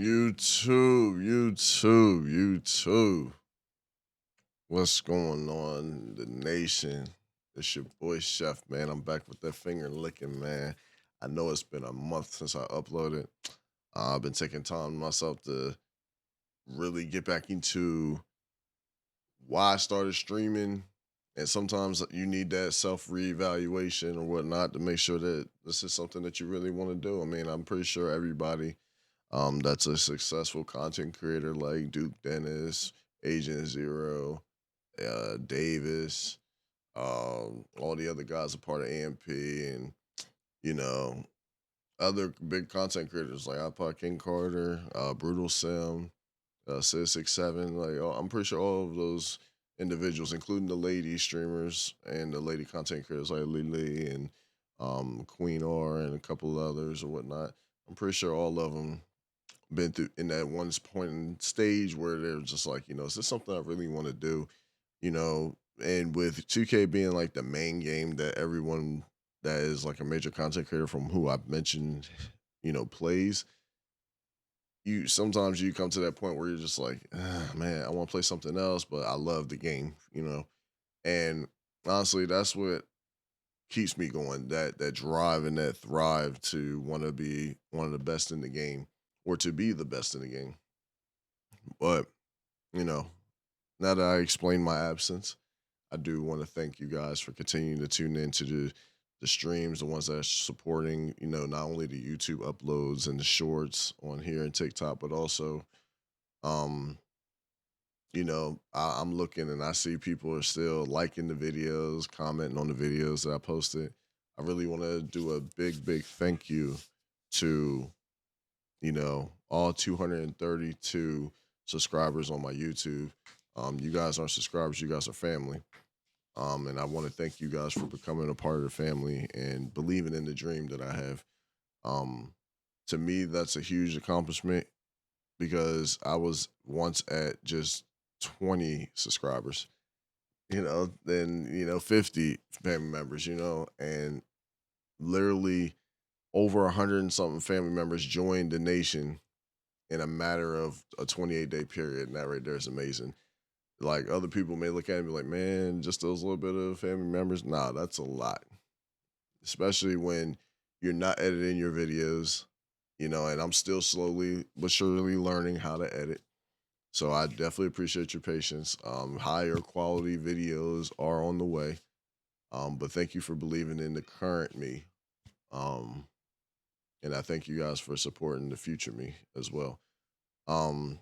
YouTube. What's going on, the nation? It's your boy Chef, man. I'm back with that finger licking, man. I know it's been a month since I uploaded. I've been taking time myself to really get back into why I started streaming. And sometimes you need that self reevaluation or whatnot to make sure that this is something that you really want to do. I mean, I'm pretty sure everybody that's a successful content creator like Duke Dennis, Agent Zero, Davis, all the other guys are part of AMP, and you know other big content creators like iPod King Carter, Brutal Sim, Sid 67. Like I'm pretty sure all of those individuals, including the lady streamers and the lady content creators like Lily and Queen R and a couple of others or whatnot. I'm pretty sure all of them been through in that one point in stage where they're just like, is this something I really want to do? And with 2K being like the main game that everyone that is like a major content creator from who I've mentioned, plays, you sometimes you come to that point where you're just like, man, I want to play something else, but I love the game. And honestly, that's what keeps me going, that drive and that thrive to want to be one of the best in the game or to be the best in the game. But, you know, now that I explained my absence, I do want to thank you guys for continuing to tune in to the streams, the ones that are supporting, not only the YouTube uploads and the shorts on here and TikTok, but also, um, I'm looking and I see people are still liking the videos, commenting on the videos that I posted. I really want to do a big, big thank you to, all 232 subscribers on my YouTube. You guys aren't subscribers, you guys are family. And I want to thank you guys for becoming a part of the family and believing in the dream that I have. Um, to me, that's a huge accomplishment because I was once at just 20 subscribers, then, 50 family members, and literally over 100 and something family members joined the nation in a matter of a 28-day period. And that right there is amazing. Like other people may look at me like, man, just those little bit of family members. Nah, that's a lot, especially when you're not editing your videos, and I'm still slowly but surely learning how to edit. So I definitely appreciate your patience. Higher quality videos are on the way. But thank you for believing in the current me. Um, and I thank you guys for supporting the future me as well. Um,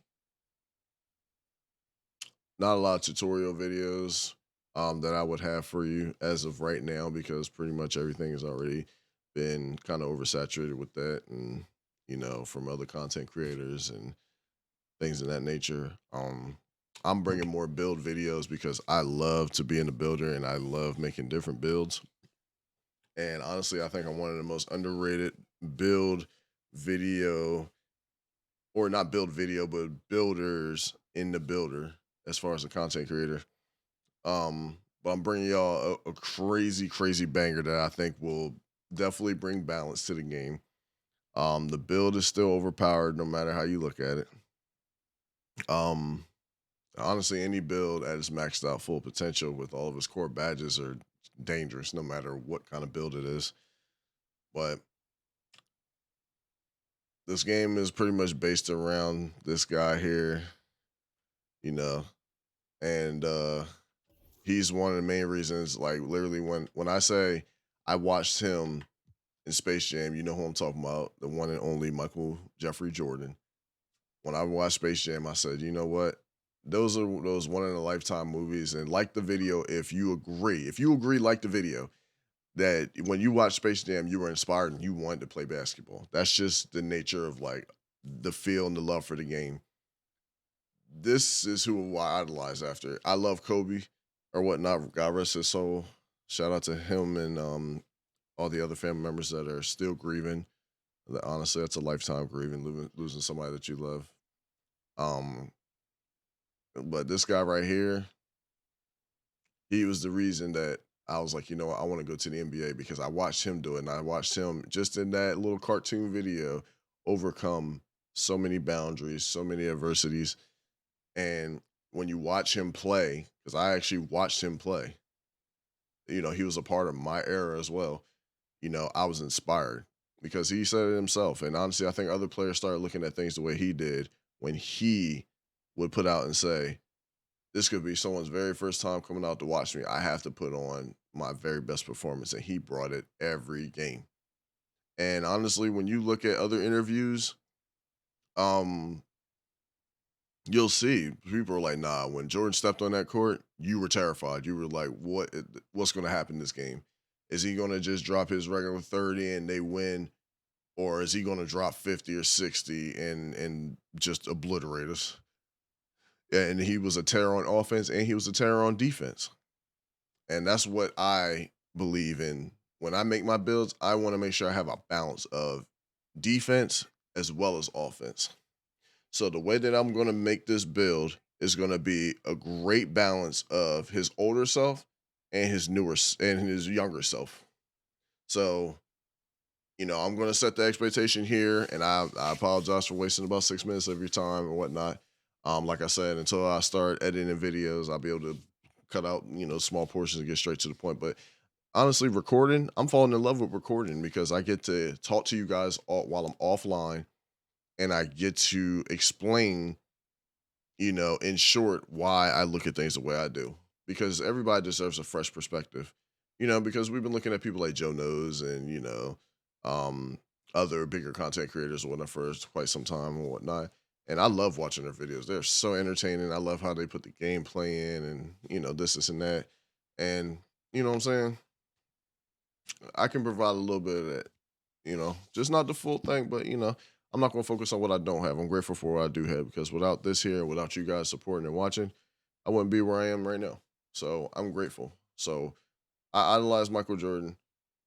Not a lot of tutorial videos that I would have for you as of right now because pretty much everything has already been kind of oversaturated with that, and from other content creators and things of that nature. I'm bringing more build videos because I love to be in the builder and I love making different builds. And honestly, I think I'm one of the most underrated build video, or not build video, but builders in the builder as far as a content creator. But I'm bringing y'all a crazy, crazy banger that I think will definitely bring balance to the game. The build is still overpowered no matter how you look at it. Um, Honestly, any build at its maxed out full potential with all of its core badges are dangerous no matter what kind of build it is. But this game is pretty much based around this guy here, you know, and he's one of the main reasons. Like literally, when I say I watched him in Space Jam, you know who I'm talking about, the one and only Michael Jeffrey Jordan. When I watched Space Jam, I said, you know what? Those are those one in a lifetime movies. And like the video, if you agree, like the video, that when you watch Space Jam, you were inspired and you wanted to play basketball. That's just the nature of like the feel and the love for the game. This is who I idolize after. I love Kobe or whatnot. God rest his soul. Shout out to him and all the other family members that are still grieving. Honestly, that's a lifetime grieving, losing somebody that you love. Um, but this guy right here, he was the reason that I was like, you know what, I want to go to the NBA because I watched him do it, and I watched him just in that little cartoon video overcome so many boundaries, so many adversities. And when you watch him play, because I actually watched him play, he was a part of my era as well. I was inspired because he said it himself. And honestly, I think other players started looking at things the way he did when he would put out and say, this could be someone's very first time coming out to watch me. I have to put on my very best performance. And he brought it every game. And honestly, when you look at other interviews, um, you'll see people are like, nah, when Jordan stepped on that court, you were terrified. You were like, what's gonna happen this game? Is he gonna just drop his regular 30 and they win? Or is he gonna drop 50 or 60 and just obliterate us? Yeah, and he was a terror on offense and he was a terror on defense. And that's what I believe in. When I make my builds, I want to make sure I have a balance of defense as well as offense. So the way that I'm going to make this build is going to be a great balance of his older self and his younger self. So, I'm going to set the expectation here, and I apologize for wasting about 6 minutes of your time and whatnot. Like I said, until I start editing videos, I'll be able to cut out small portions and get straight to the point. But honestly, recording, I'm falling in love with recording because I get to talk to you guys while I'm offline, and I get to explain, in short, why I look at things the way I do. Because everybody deserves a fresh perspective. Because we've been looking at people like Joe Knows and, um, other bigger content creators or whatnot for quite some time and whatnot. And I love watching their videos. They're so entertaining. I love how they put the gameplay in and, this and that. And, you know what I'm saying? I can provide a little bit of that, just not the full thing, but I'm not gonna focus on what I don't have. I'm grateful for what I do have because without this here, without you guys supporting and watching, I wouldn't be where I am right now. So I'm grateful. So I idolize Michael Jordan,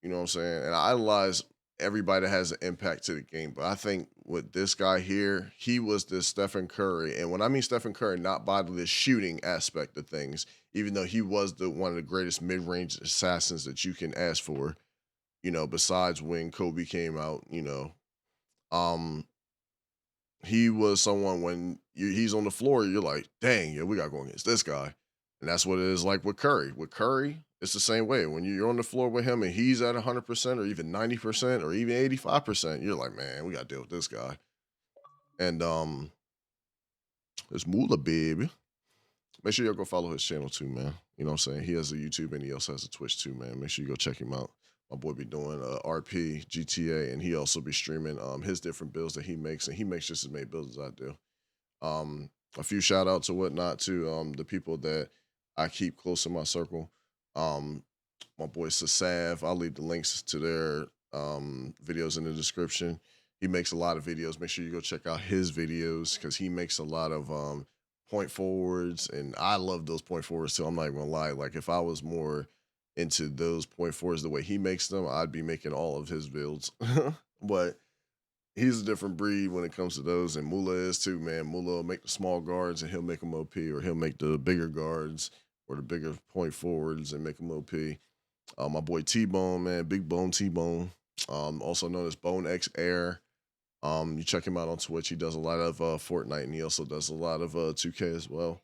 you know what I'm saying? And I idolize everybody that has an impact to the game. But I think with this guy here, he was this Stephen Curry. And when I mean Stephen Curry, not by the shooting aspect of things, even though he was the one of the greatest mid-range assassins that you can ask for, besides when Kobe came out, um, he was someone when he's on the floor, you're like, dang, yeah, we got to go against this guy. And that's what it is like with Curry. With Curry, it's the same way. When you're on the floor with him and he's at 100% or even 90% or even 85%, you're like, man, we got to deal with this guy. And it's Moolah, baby. Make sure y'all go follow his channel too, man. You know what I'm saying? He has a YouTube and he also has a Twitch too, man. Make sure you go check him out. My boy be doing RP, GTA, and he also be streaming his different builds that he makes, and he makes just as many builds as I do. A few shout outs or whatnot to the people that I keep close in my circle. Um, my boy Sasav, I'll leave the links to their videos in the description. He makes a lot of videos. Make sure you go check out his videos because he makes a lot of point forwards, and I love those point forwards too. I'm not even gonna lie. Like if I was more into those point forwards the way he makes them, I'd be making all of his builds. But he's a different breed when it comes to those, and Mula is too, man. Mula will make the small guards and he'll make them OP, or he'll make the bigger guards or the bigger point forwards and make them OP. My boy T Bone, man, Big Bone T Bone, also known as Bone X Air. You check him out on Twitch. He does a lot of Fortnite, and he also does a lot of 2K as well.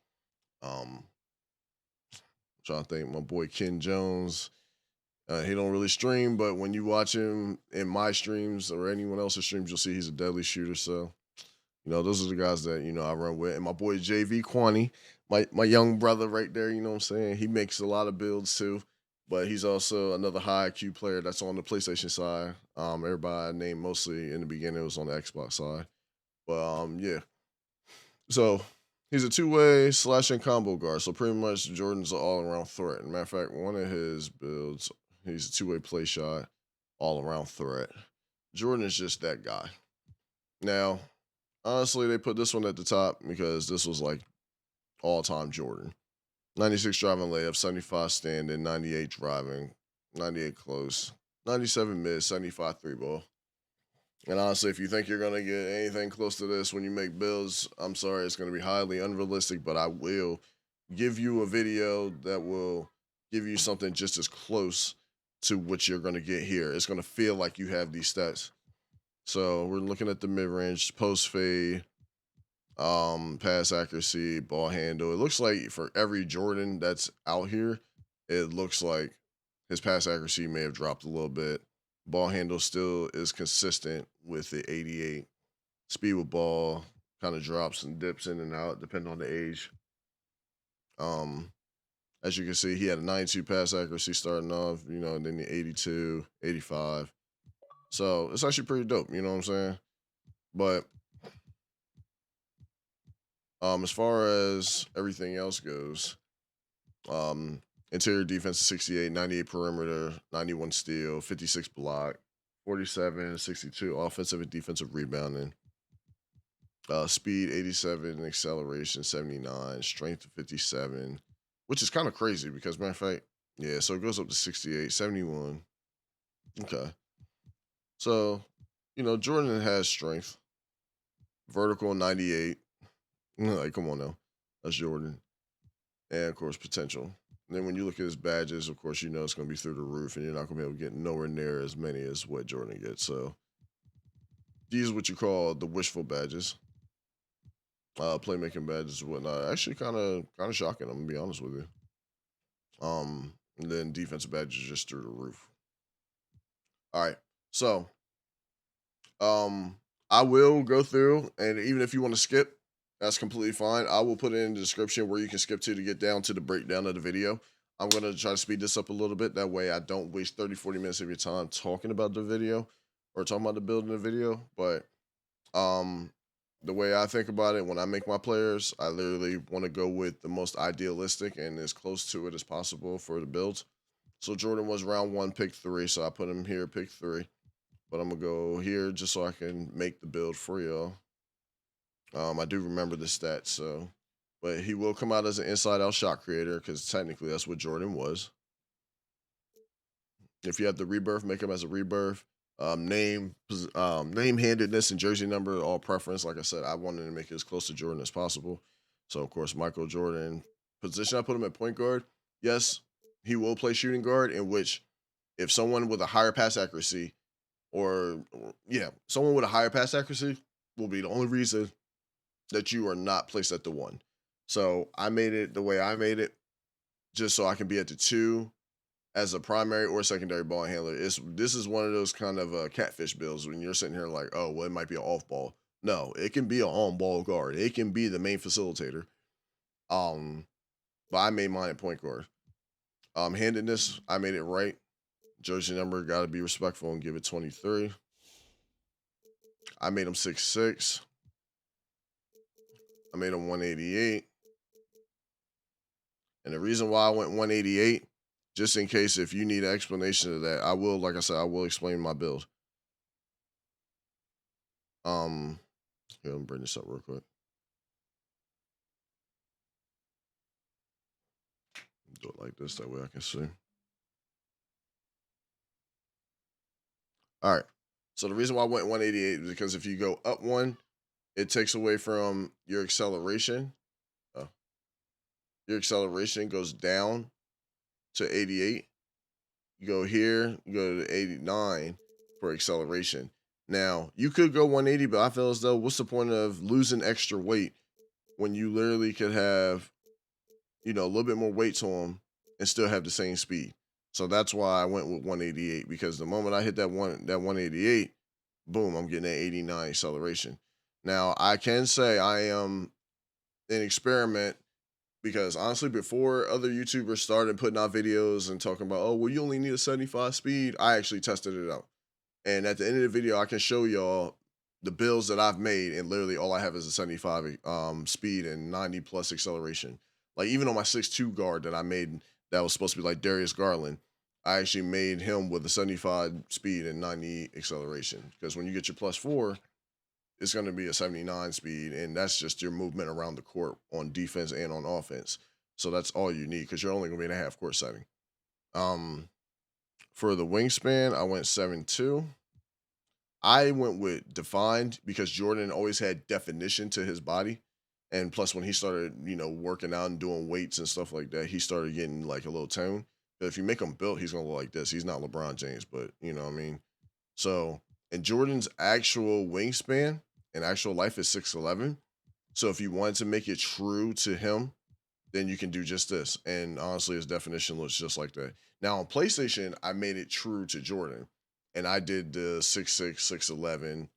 Um, trying to think, my boy Ken Jones. He don't really stream, but when you watch him in my streams or anyone else's streams, you'll see he's a deadly shooter. So, those are the guys that I run with. And my boy JV Quani, my young brother right there. You know what I'm saying? He makes a lot of builds too, but he's also another high IQ player that's on the PlayStation side. Everybody I named mostly in the beginning was on the Xbox side, but yeah. So he's a two-way slash and combo guard. So pretty much Jordan's an all-around threat. Matter of fact, one of his builds, he's a two-way play shot, all-around threat. Jordan is just that guy. Now, honestly, they put this one at the top because this was like all-time Jordan. 96 driving layup, 75 standing, 98 driving, 98 close, 97 mid, 75 three ball. And honestly, if you think you're gonna get anything close to this when you make builds, I'm sorry, it's gonna be highly unrealistic. But I will give you a video that will give you something just as close to what you're gonna get here. It's gonna feel like you have these stats. So we're looking at the mid range, post fade, pass accuracy, ball handle. It looks like for every Jordan that's out here, it looks like his pass accuracy may have dropped a little bit. Ball handle still is consistent with the 88. Speed with ball kind of drops and dips in and out depending on the age. Um, as you can see, he had a 92 pass accuracy starting off, and then the 82, 85. So it's actually pretty dope, you know what I'm saying? But as far as everything else goes, um, interior defense is 68, 98 perimeter, 91 steal, 56 block, 47, 62 offensive and defensive rebounding. Speed 87, acceleration 79, strength 57, which is kind of crazy because matter of fact, yeah, so it goes up to 68, 71. Okay. So, Jordan has strength, vertical 98. Like, come on now. That's Jordan. And of course, potential. And then when you look at his badges, of course, it's going to be through the roof and you're not going to be able to get nowhere near as many as what Jordan gets. So these are what you call the wishful badges. Playmaking badges and whatnot. Actually kind of shocking, I'm gonna be honest with you. And then defensive badges just through the roof. All right. So um I will go through, and even if you want to skip, that's completely fine. I will put it in the description where you can skip to get down to the breakdown of the video. I'm going to try to speed this up a little bit. That way I don't waste 30, 40 minutes of your time talking about the video or talking about the build in the video. But um the way I think about it when I make my players, I literally want to go with the most idealistic and as close to it as possible for the builds. So Jordan was round one, pick 3. So I put him here, pick 3. But I'm gonna go here just so I can make the build for y'all. I do remember the stats, so but he will come out as an inside out shot creator because technically that's what Jordan was. If you have the rebirth, make him as a rebirth. Name handedness and jersey number all preference. Like I said, I wanted to make it as close to Jordan as possible. So of course, Michael Jordan position. I put him at point guard. Yes, he will play shooting guard. In which, if someone with a higher pass accuracy, someone with a higher pass accuracy will be the only reason that you are not placed at the 1. So I made it the way I made it, just so I can be at the 2 as a primary or secondary ball handler. This is one of those kind of catfish builds when you're sitting here like, oh, well, it might be an off ball. No, it can be an on ball guard. It can be the main facilitator. But I made mine at point guard. Handedness, I made it right. Jersey number, got to be respectful and give it 23. I made him 6'6". I made him 188. And the reason why I went 188, just in case if you need an explanation of that, I will, like I said, I will explain my build. Here, let me bring this up real quick. Do it like this, that way I can see. All right. So the reason why I went 188 is because if you go up 1, it takes away from your acceleration. Your acceleration goes down to 88. You go here, you go to 89 for acceleration. Now, you could go 180, but I feel as though what's the point of losing extra weight when you literally could have, a little bit more weight to them and still have the same speed. So that's why I went with 188, because the moment I hit that 188, boom, I'm getting that 89 acceleration. Now, I can say I am an experiment because honestly, before other YouTubers started putting out videos and talking about, oh, well, you only need a 75 speed, I actually tested it out. And at the end of the video, I can show y'all the builds that I've made, and literally all I have is a 75 speed and 90 plus acceleration. Like even on my 6'2" guard that I made that was supposed to be like Darius Garland, I actually made him with a 75 speed and 90 acceleration. Because when you get your +4, it's going to be a 79 speed, and that's just your movement around the court on defense and on offense. So that's all you need because you're only going to be in a half court setting. For the wingspan, I went 7'2". I went with defined because Jordan always had definition to his body. And plus, when he started, working out and doing weights and stuff like that, he started getting like a little tone. But if you make him built, he's going to look like this. He's not LeBron James, but you know what I mean? So And Jordan's actual wingspan in actual life is 6'11". So if you wanted to make it true to him, then you can do just this. And honestly, his definition looks just like that. Now on PlayStation, I made it true to Jordan. And I did the 6'6", 6'11".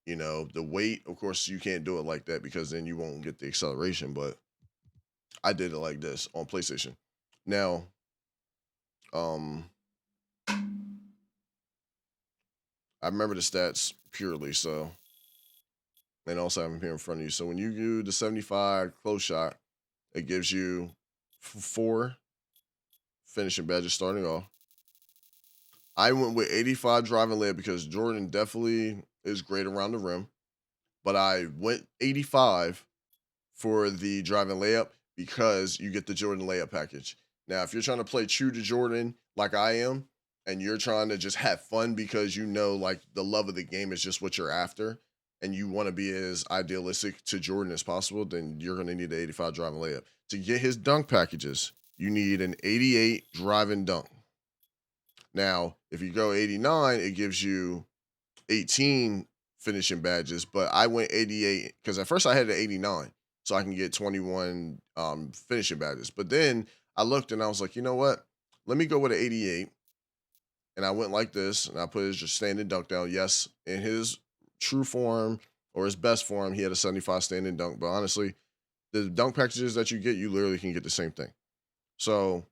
You know, the weight, of course, you can't do it like that because then you won't get the acceleration. But I did it like this on PlayStation. Now, um, I remember the stats purely, so and also have them here in front of you. So when you do the 75 close shot, it gives you 4 finishing badges starting off. I went with 85 driving layup because Jordan definitely is great around the rim, but I went 85 for the driving layup because you get the Jordan layup package. Now, if you're trying to play true to Jordan like I am, and you're trying to just have fun because you know like the love of the game is just what you're after, and you want to be as idealistic to Jordan as possible, then you're going to need the 85 driving layup. To get his dunk packages, you need an 88 driving dunk. Now, if you go 89, it gives you 18 finishing badges, but I went 88 because at first I had an 89 so I can get 21 finishing badges. But then I looked and I was like, you know what? Let me go with an 88. And I went like this and I put his just standing dunk down. Yes, in his true form or his best form, he had a 75 standing dunk. But honestly, the dunk packages that you get, you literally can get the same thing. So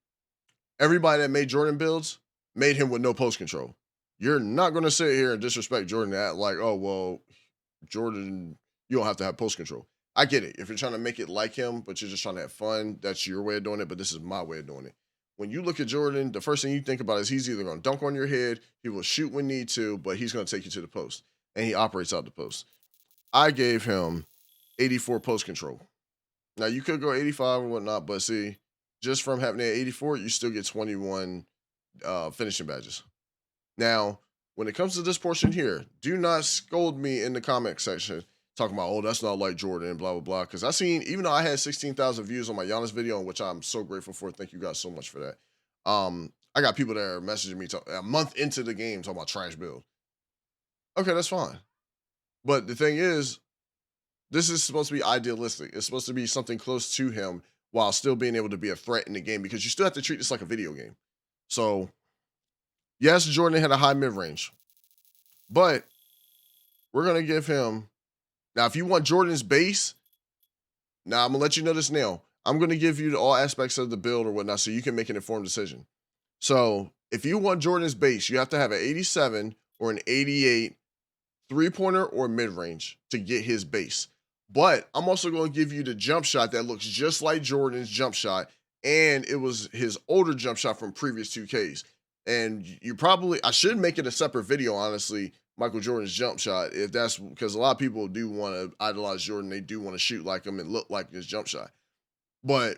everybody that made Jordan builds made him with no post control. You're not going to sit here and disrespect Jordan at like, oh, well, Jordan, you don't have to have post control. I get it. If you're trying to make it like him, but you're just trying to have fun, that's your way of doing it. But this is my way of doing it. When you look at Jordan, the first thing you think about is he's either going to dunk on your head, he will shoot when need to, but he's going to take you to the post. And he operates out the post. I gave him 84 post control. Now, you could go 85 or whatnot, but see, just from having that 84, you still get 21 finishing badges. Now, when it comes to this portion here, do not scold me in the comment section talking about, oh, that's not like Jordan and blah, blah, blah. Because I seen, even though I had 16,000 views on my Giannis video, which I'm so grateful for. Thank you guys so much for that. I got people that are messaging me a month into the game talking about trash build. Okay, that's fine. But the thing is, this is supposed to be idealistic. It's supposed to be something close to him while still being able to be a threat in the game because you still have to treat this like a video game. So, yes, Jordan had a high mid range, but we're going to give him. Now, if you want Jordan's base, now I'm going to let you know this now. I'm going to give you all aspects of the build or whatnot so you can make an informed decision. So, if you want Jordan's base, you have to have an 87 or an 88 three-pointer or mid-range to get his base. But I'm also going to give you the jump shot that looks just like Jordan's jump shot, and it was his older jump shot from previous 2Ks. And you probably, I should make it a separate video, honestly, Michael Jordan's jump shot, if that's because a lot of people do want to idolize Jordan. They do want to shoot like him and look like his jump shot. But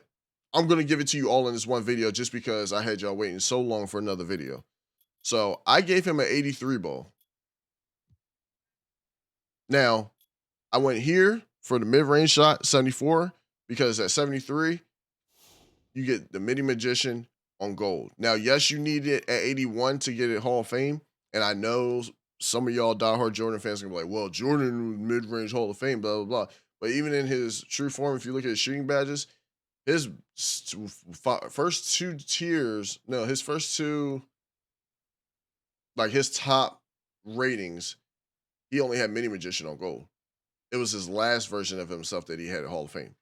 I'm going to give it to you all in this one video just because I had y'all waiting so long for another video. So I gave him an 83 ball. Now, I went here for the mid-range shot, 74, because at 73, you get the Midi Magician on gold. Now, yes, you need it at 81 to get it Hall of Fame, and I know some of y'all diehard Jordan fans are going to be like, well, Jordan mid-range Hall of Fame, blah, blah, blah. But even in his true form, if you look at his shooting badges, his first two tiers, no, his first two, like his top ratings, he only had Mini Magician on gold. It was his last version of himself that he had at Hall of Fame.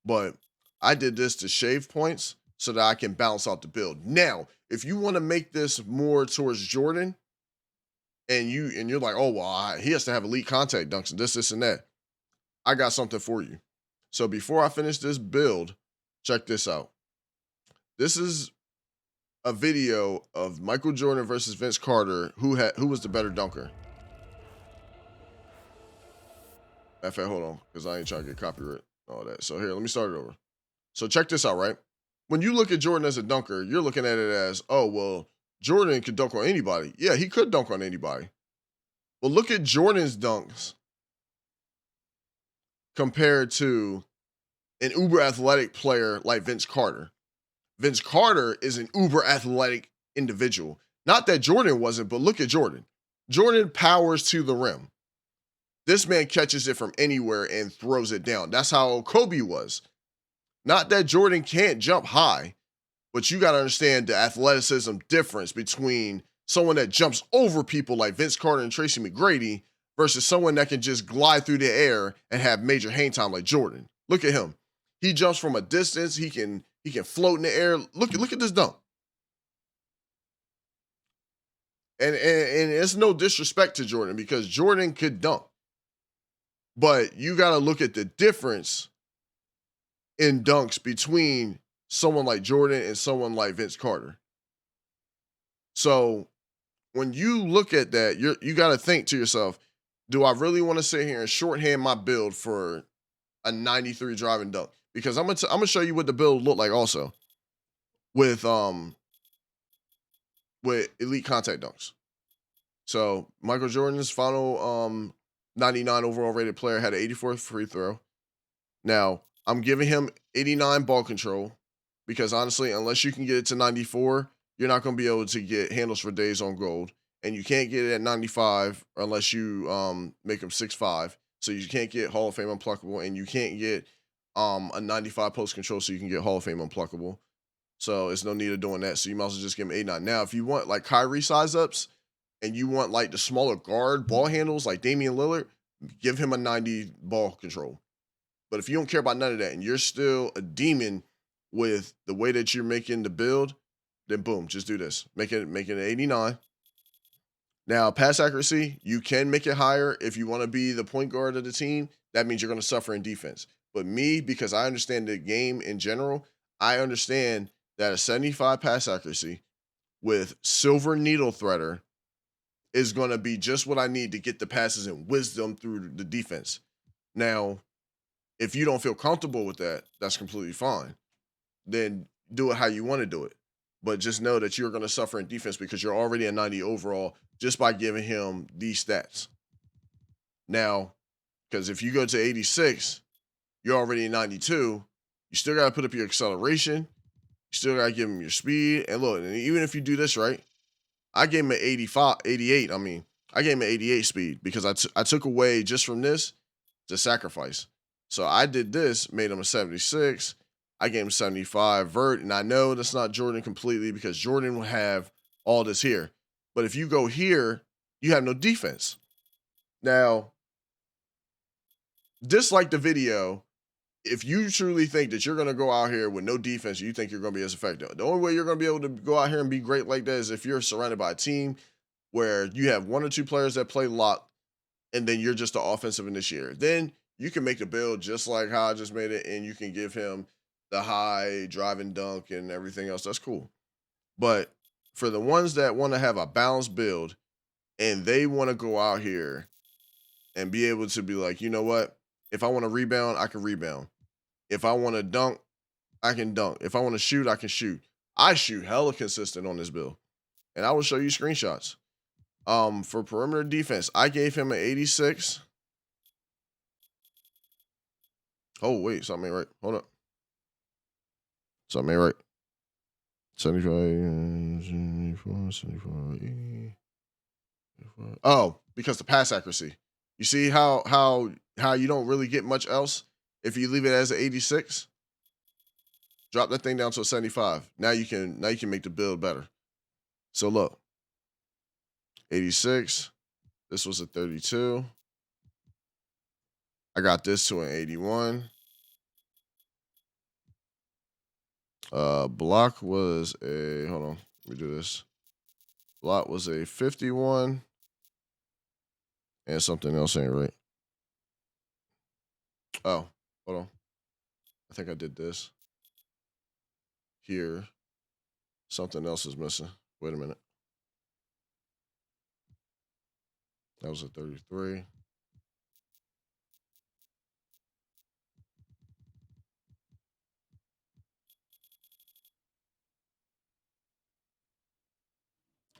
But I did this to shave points so that I can balance out the build. Now, if you want to make this more towards Jordan, and you're like, oh well, he has to have elite contact dunks and this, and that. I got something for you. So before I finish this build, check this out. This is a video of Michael Jordan versus Vince Carter, who was the better dunker. Hold on, because I ain't trying to get copyright, all that. So here, let me start it over. So check this out, right? When you look at Jordan as a dunker, you're looking at it as, oh, well, Jordan could dunk on anybody. Yeah, he could dunk on anybody. Well, look at Jordan's dunks compared to an uber athletic player like Vince Carter. Vince Carter is an uber athletic individual. Not that Jordan wasn't, but look at Jordan. Jordan powers to the rim. This man catches it from anywhere and throws it down. That's how Kobe was. Not that Jordan can't jump high, but you got to understand the athleticism difference between someone that jumps over people like Vince Carter and Tracy McGrady versus someone that can just glide through the air and have major hang time like Jordan. Look at him. He jumps from a distance. He can float in the air. Look at this dunk. And it's no disrespect to Jordan because Jordan could dunk. But you got to look at the difference in dunks between someone like Jordan and someone like Vince Carter. So when you look at that, you got to think to yourself, do I really want to sit here and shorthand my build for a 93 driving dunk? Because I'm gonna show you what the build looked like also with elite contact dunks. So Michael Jordan's final 99 overall rated player had an 84th free throw. Now I'm giving him 89 ball control because honestly, unless you can get it to 94, you're not going to be able to get handles for days on gold, and you can't get it at 95 unless you make him 6'5". So you can't get Hall of Fame unpluckable, and you can't get a 95 post control, so you can get Hall of Fame unpluckable. So it's no need of doing that. So you might as well just give him 89. Now, if you want like Kyrie size ups, and you want like the smaller guard ball handles like Damian Lillard, give him a 90 ball control. But if you don't care about none of that and you're still a demon with the way that you're making the build, then boom, just do this. Make it an 89. Now, pass accuracy, you can make it higher if you want to be the point guard of the team. That means you're going to suffer in defense. But me, because I understand the game in general, I understand that a 75 pass accuracy with silver needle threader is going to be just what I need to get the passes and wisdom through the defense. Now, if you don't feel comfortable with that, that's completely fine. Then do it how you want to do it. But just know that you're going to suffer in defense because you're already a 90 overall just by giving him these stats. Now, because if you go to 86, you're already a 92. You still got to put up your acceleration. You still got to give him your speed. And look, and even if you do this right, I gave him an 88. I gave him an 88 speed because I took away just from this to sacrifice. So I did this, made him a 76. I gave him 75 vert, and I know that's not Jordan completely because Jordan will have all this here. But if you go here, you have no defense. Now, dislike the video if you truly think that you're going to go out here with no defense, you think you're going to be as effective. The only way you're going to be able to go out here and be great like that is if you're surrounded by a team where you have one or two players that play lock, and then you're just the offensive initiator. Then you can make the build just like how I just made it, and you can give him the high driving dunk and everything else. That's cool. But for the ones that want to have a balanced build and they want to go out here and be able to be like, you know what? If I want to rebound, I can rebound. If I want to dunk, I can dunk. If I want to shoot, I can shoot. I shoot hella consistent on this build. And I will show you screenshots. For perimeter defense, I gave him an 86. Oh, wait, something ain't right. Hold up. Something ain't right. 75, 74, 75. Oh, because the pass accuracy. You see how you don't really get much else if you leave it as an 86? Drop that thing down to a 75. Now you can make the build better. So look. 86. This was a 32. I got this to an 81. Block was a, hold on, let me do this. Block was a 51. And something else ain't right. Oh, hold on. I think I did this. Here. Something else is missing. Wait a minute. That was a 33.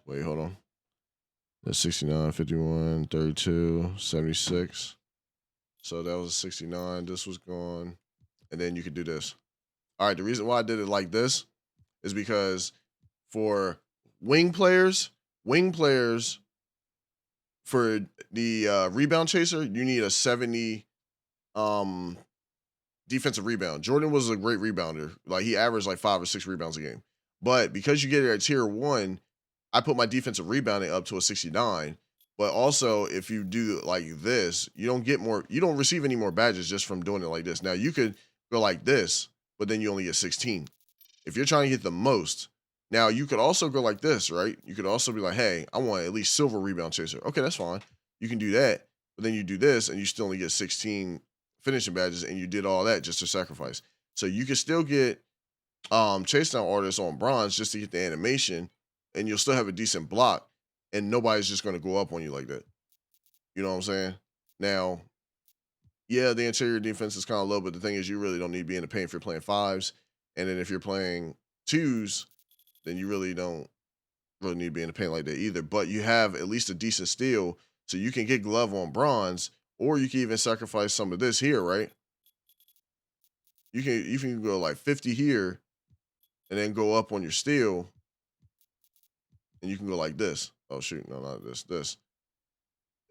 Wait, hold on. That's 69, 51, 32, 76. So that was a 69. This was gone. And then you could do this. All right, the reason why I did it like this is because for wing players for the rebound chaser, you need a 70 um defensive rebound. Jordan was a great rebounder. Like he averaged like 5 or 6 rebounds a game. But because you get it at tier 1, I put my defensive rebounding up to a 69. But also, if you do it like this, you don't receive any more badges just from doing it like this. Now you could go like this, but then you only get 16. If you're trying to get the most, now you could also go like this, right? You could also be like, hey, I want at least silver rebound chaser. Okay, that's fine. You can do that, but then you do this and you still only get 16 finishing badges, and you did all that just to sacrifice. So you can still get chase down artists on bronze just to get the animation, and you'll still have a decent block, and nobody's just gonna go up on you like that. You know what I'm saying? Now, yeah, the interior defense is kind of low, but the thing is, you really don't need to be in the paint if you're playing fives. And then if you're playing twos, then you really need to be in the paint like that either. But you have at least a decent steal, so you can get glove on bronze, or you can even sacrifice some of this here, right? You can go like 50 here, and then go up on your steal, and you can go like this. Oh shoot, no, not this,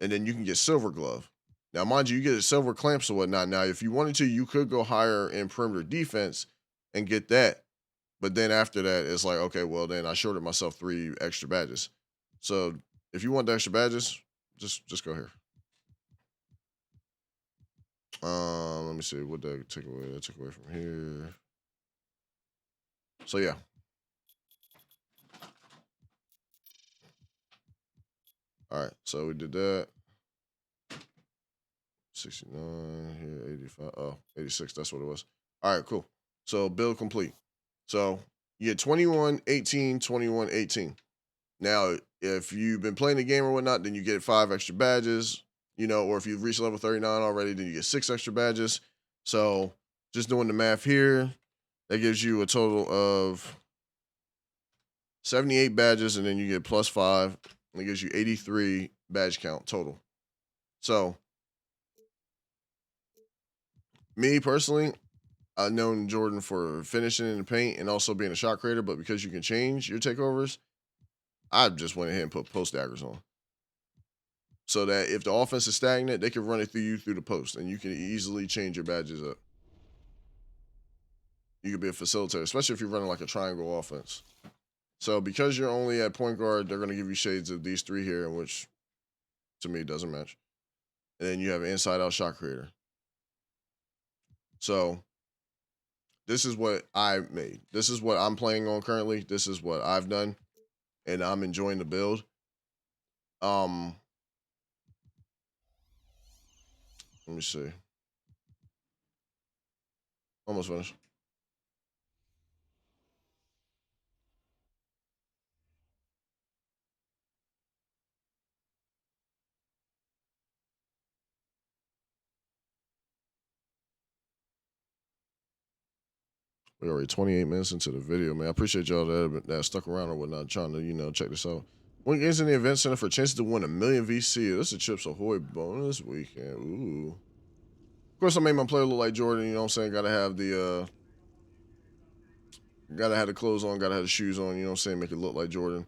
and then you can get silver glove. Now, mind you, you get silver clamps or whatnot. Now, if you wanted to, you could go higher in perimeter defense and get that. But then after that, it's like, okay, well, then I shorted myself 3 extra badges. So if you want the extra badges, just go here. Let me see what that took away. That took away from here. So yeah. All right. So we did that. 69 here, 85. Oh, 86. That's what it was. All right, cool. So build complete. So you get 21, 18, 21, 18. Now, if you've been playing the game or whatnot, then you get 5 extra badges, or if you've reached level 39 already, then you get 6 extra badges. So just doing the math here, that gives you a total of 78 badges, and then you get plus 5, and it gives you 83 badge count total. So, me personally, I've known Jordan for finishing in the paint and also being a shot creator, but because you can change your takeovers, I just went ahead and put post daggers on. So that if the offense is stagnant, they can run it through you through the post, and you can easily change your badges up. You could be a facilitator, especially if you're running like a triangle offense. So because you're only at point guard, they're going to give you shades of these 3 here, which to me doesn't match. And then you have an inside out shot creator. So this is what I made. This is what I'm playing on currently. This is what I've done, and I'm enjoying the build. Let me see. Almost finished. We're already 28 minutes into the video, man. I appreciate y'all that stuck around or whatnot, trying to, check this out. Win games in the event center for chances to win $1 million VC. This is a Chips Ahoy bonus weekend. Ooh. Of course, I made my player look like Jordan. You know what I'm saying? Gotta have the clothes on. Gotta have the shoes on. You know what I'm saying? Make it look like Jordan.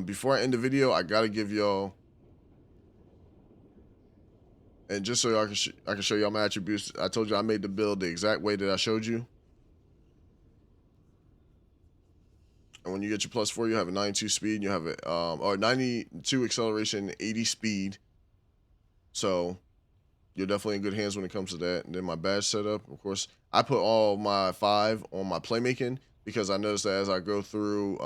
Before I end the video, I gotta give y'all, and just so I can show y'all my attributes. I told you I made the build the exact way that I showed you. And when you get your +4, you have a 92 speed. You have a or 92 acceleration, 80 speed. So you're definitely in good hands when it comes to that. And then my badge setup, of course, I put all my 5 on my playmaking because I noticed that as I go through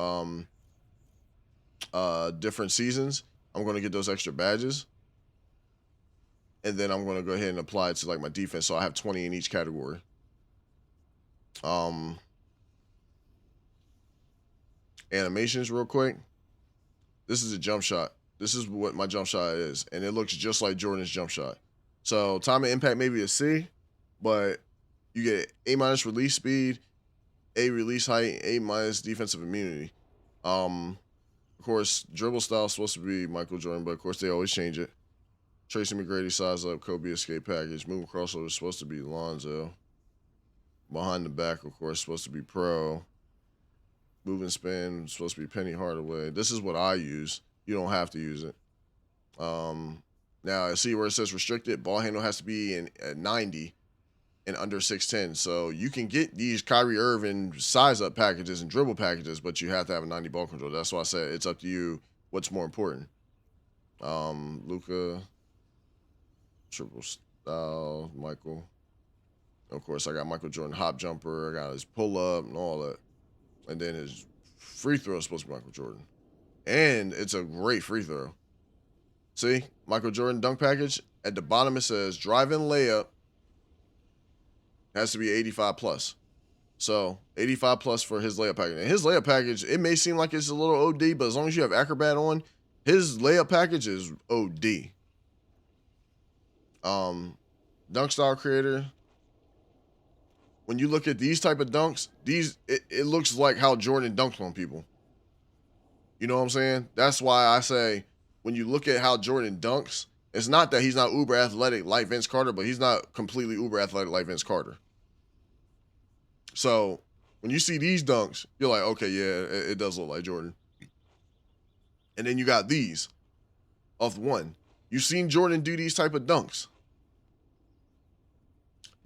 different seasons, I'm going to get those extra badges. And then I'm going to go ahead and apply it to like my defense. So I have 20 in each category. Animations real quick. This is a jump shot. This is what my jump shot is. And it looks just like Jordan's jump shot. So time of impact maybe a C, but you get A- release speed, A release height, A- defensive immunity. Of course, dribble style is supposed to be Michael Jordan, but of course they always change it. Tracy McGrady size up, Kobe escape package. Moving crossover is supposed to be Lonzo. Behind the back, of course, supposed to be Pro. Move and spin supposed to be Penny Hardaway. This is what I use. You don't have to use it. Now see where it says restricted, ball handle has to be at 90 and under 6'10. So you can get these Kyrie Irving size up packages and dribble packages, but you have to have a 90 ball control. That's why I said it's up to you what's more important. Luca, triple style, Michael. Of course, I got Michael Jordan hop jumper. I got his pull up and all that. And then his free throw is supposed to be Michael Jordan. And it's a great free throw. See, Michael Jordan dunk package. At the bottom, it says drive-in layup has to be 85 plus. So 85 plus for his layup package. And his layup package, it may seem like it's a little OD, but as long as you have Acrobat on, his layup package is OD. Dunk style creator. When you look at these type of dunks, it looks like how Jordan dunked on people. You know what I'm saying? That's why I say when you look at how Jordan dunks, it's not that he's not uber athletic like Vince Carter, but he's not completely uber athletic like Vince Carter. So when you see these dunks, you're like, okay, yeah, it does look like Jordan. And then you got these of one. You've seen Jordan do these type of dunks.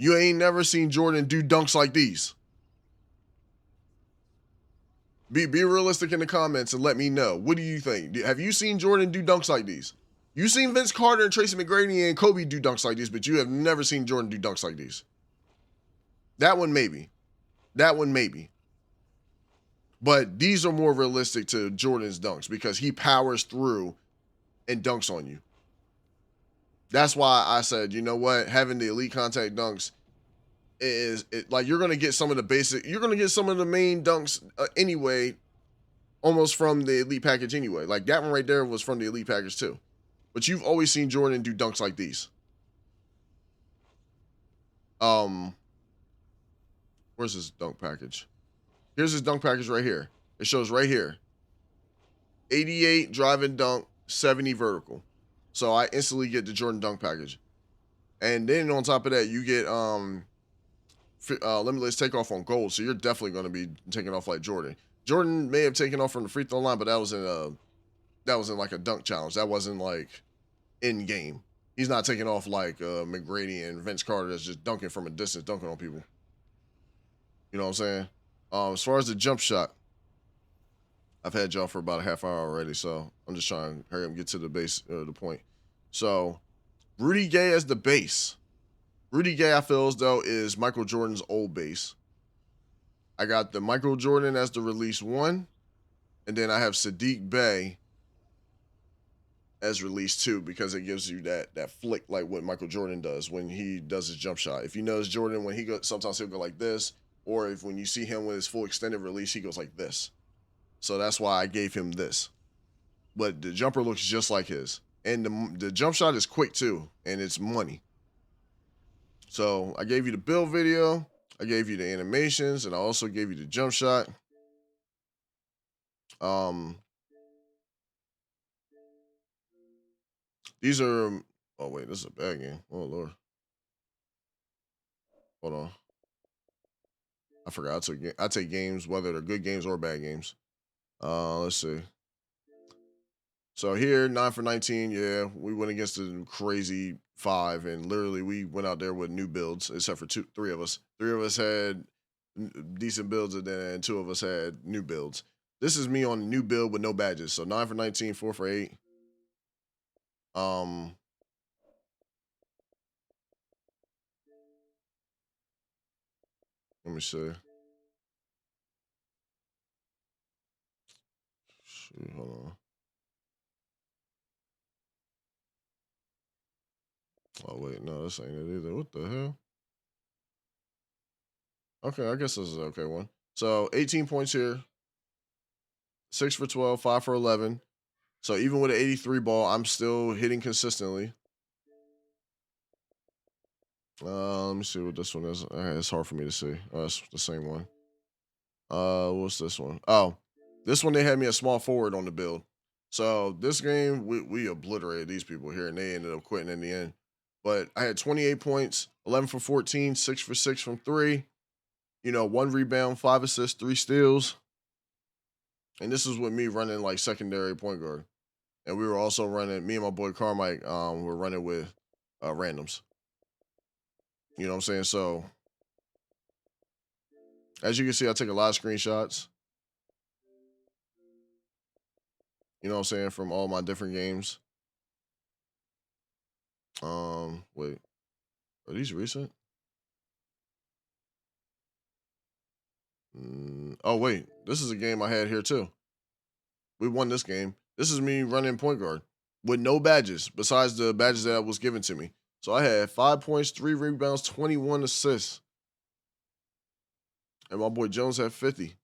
You ain't never seen Jordan do dunks like these. Be realistic in the comments and let me know. What do you think? Have you seen Jordan do dunks like these? You've seen Vince Carter and Tracy McGrady and Kobe do dunks like these, but you have never seen Jordan do dunks like these. That one maybe. But these are more realistic to Jordan's dunks because he powers through and dunks on you. That's why I said, you know what? Having the elite contact dunks is like you're going to get some of the basic, you're going to get some of the main dunks anyway, almost from the elite package anyway. Like that one right there was from the elite package too. But you've always seen Jordan do dunks like these. Where's his dunk package? Here's his dunk package right here. It shows right here. 88 drive and dunk, 70 vertical. So I instantly get the Jordan dunk package. And then on top of that, you get limitless takeoff on gold. So you're definitely going to be taking off like Jordan. Jordan may have taken off from the free throw line, but that was in like a dunk challenge. That wasn't like in game. He's not taking off like McGrady and Vince Carter that's just dunking from a distance, dunking on people. You know what I'm saying? As far as the jump shot, I've had y'all for about a half hour already, so I'm just trying to hurry up and get to the point. So, Rudy Gay as the base. Rudy Gay, I feel as though, is Michael Jordan's old base. I got the Michael Jordan as the release one, and then I have Sadiq Bey as release two because it gives you that flick like what Michael Jordan does when he does his jump shot. If you notice Jordan when he goes, sometimes he'll go like this, or if when you see him with his full extended release, he goes like this. So that's why I gave him this. But the jumper looks just like his. And the jump shot is quick too, and it's money. So I gave you the build video, I gave you the animations, and I also gave you the jump shot. These are, oh wait, this is a bad game. Oh Lord. Hold on. I forgot. I take games, whether they're good games or bad games. Let's see. So here, 9 for 19. Yeah, we went against the crazy 5, and literally we went out there with new builds, except for three of us. 3 of us had decent builds, and then 2 of us had new builds. This is me on a new build with no badges. So 9 for 19, 4 for 8. Let me see. Shoot, hold on. Oh wait, no, this ain't it either. What the hell? Okay, I guess this is an okay one. So 18 points here. 6 for 12, 5 for 11. So even with an 83 ball, I'm still hitting consistently. Let me see what this one is. It's hard for me to see. Oh, it's the same one. What's this one? Oh, this one they had me a small forward on the build. So this game we obliterated these people here, and they ended up quitting in the end. But I had 28 points, 11 for 14, 6 for 6 from 3. 1 rebound, 5 assists, 3 steals. And this is with me running like secondary point guard. And we were also running, me and my boy Carmike, were running with randoms. You know what I'm saying? So as you can see, I take a lot of screenshots, you know what I'm saying, from all my different games. Wait, are these recent? Oh wait, this is a game I had here too. We won this game. This is me running point guard with no badges besides the badges that was given to me. So I had 5 points, 3 rebounds, 21 assists, and my boy Jones had 50.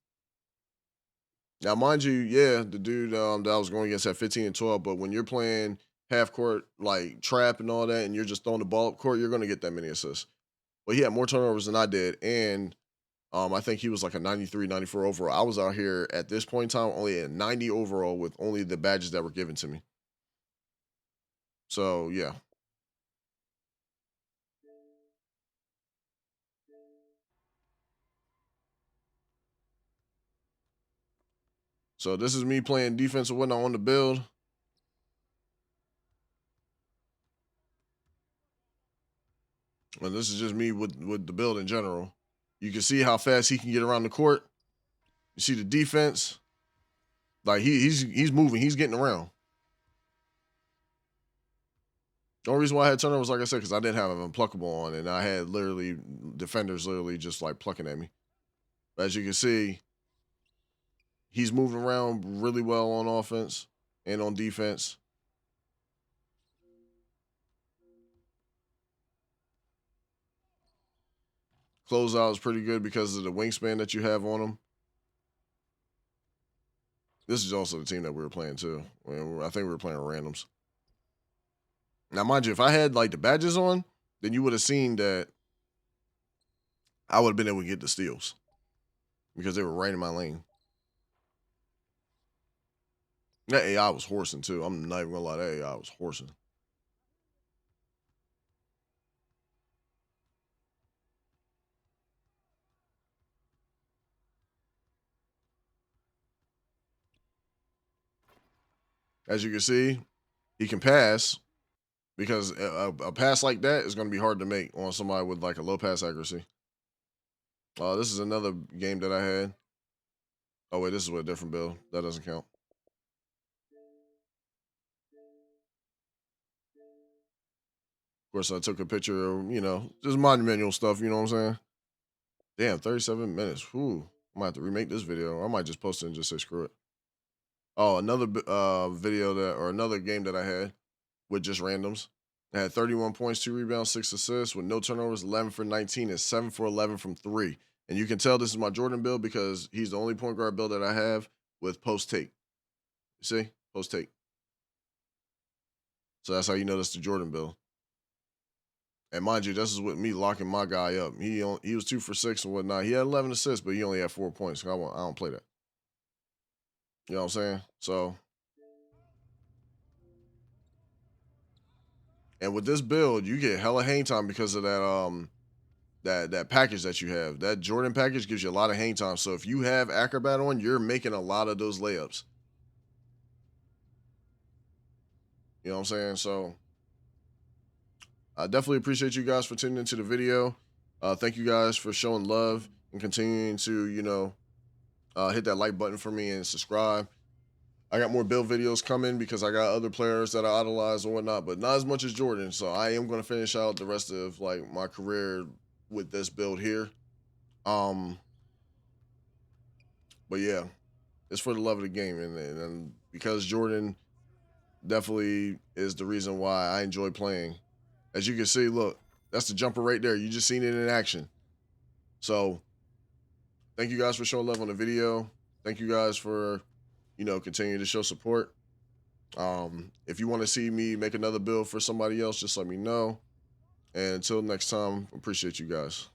Now, mind you, yeah, the dude that I was going against had 15 and 12, but when you're playing half court, like trap and all that, and you're just throwing the ball up court, you're going to get that many assists. But he had more turnovers than I did, and I think he was like a 93, 94 overall. I was out here at this point in time only at 90 overall with only the badges that were given to me. So, yeah. So this is me playing defense and whatnot on the build. And this is just me with the build in general. You can see how fast he can get around the court. You see the defense. Like he's moving, he's getting around. The only reason why I had turnovers, like I said, because I didn't have an unpluckable on, and I had literally defenders literally just like plucking at me. But as you can see, he's moving around really well on offense and on defense. Closeout is pretty good because of the wingspan that you have on him. This is also the team that we were playing too. I think we were playing randoms. Now, mind you, if I had like the badges on, then you would have seen that I would have been able to get the steals because they were right in my lane. That AI was horsing too. I'm not even gonna lie, that AI was horsing. As you can see, he can pass because a pass like that is going to be hard to make on somebody with like a low pass accuracy. This is another game that I had. Oh wait, this is with a different build. That doesn't count. Of course, I took a picture of, just monumental stuff. You know what I'm saying? Damn, 37 minutes. Whew. I might have to remake this video. I might just post it and just say screw it. Oh, another video or another game that I had with just randoms. I had 31 points, 2 rebounds, 6 assists with no turnovers, 11 for 19, and 7 for 11 from three. And you can tell this is my Jordan build because he's the only point guard build that I have with post take. You see? Post take. So that's how you know that's the Jordan build. And mind you, this is with me locking my guy up. He was 2 for 6 and whatnot. He had 11 assists, but he only had 4 points. I don't play that. You know what I'm saying? So, and with this build, you get hella hang time because of that package that you have. That Jordan package gives you a lot of hang time. So if you have Acrobat on, you're making a lot of those layups. You know what I'm saying? So I definitely appreciate you guys for tuning into the video. Thank you guys for showing love and continuing to, hit that like button for me and subscribe. I got more build videos coming because I got other players that I idolize and whatnot, but not as much as Jordan. So I am going to finish out the rest of like my career with this build here. Um, but yeah, it's for the love of the game, and because Jordan definitely is the reason why I enjoy playing. As you can see, look, that's the jumper right there. You just seen it in action. So thank you guys for showing love on the video. Thank you guys for, continuing to show support. If you want to see me make another build for somebody else, just let me know. And until next time, appreciate you guys.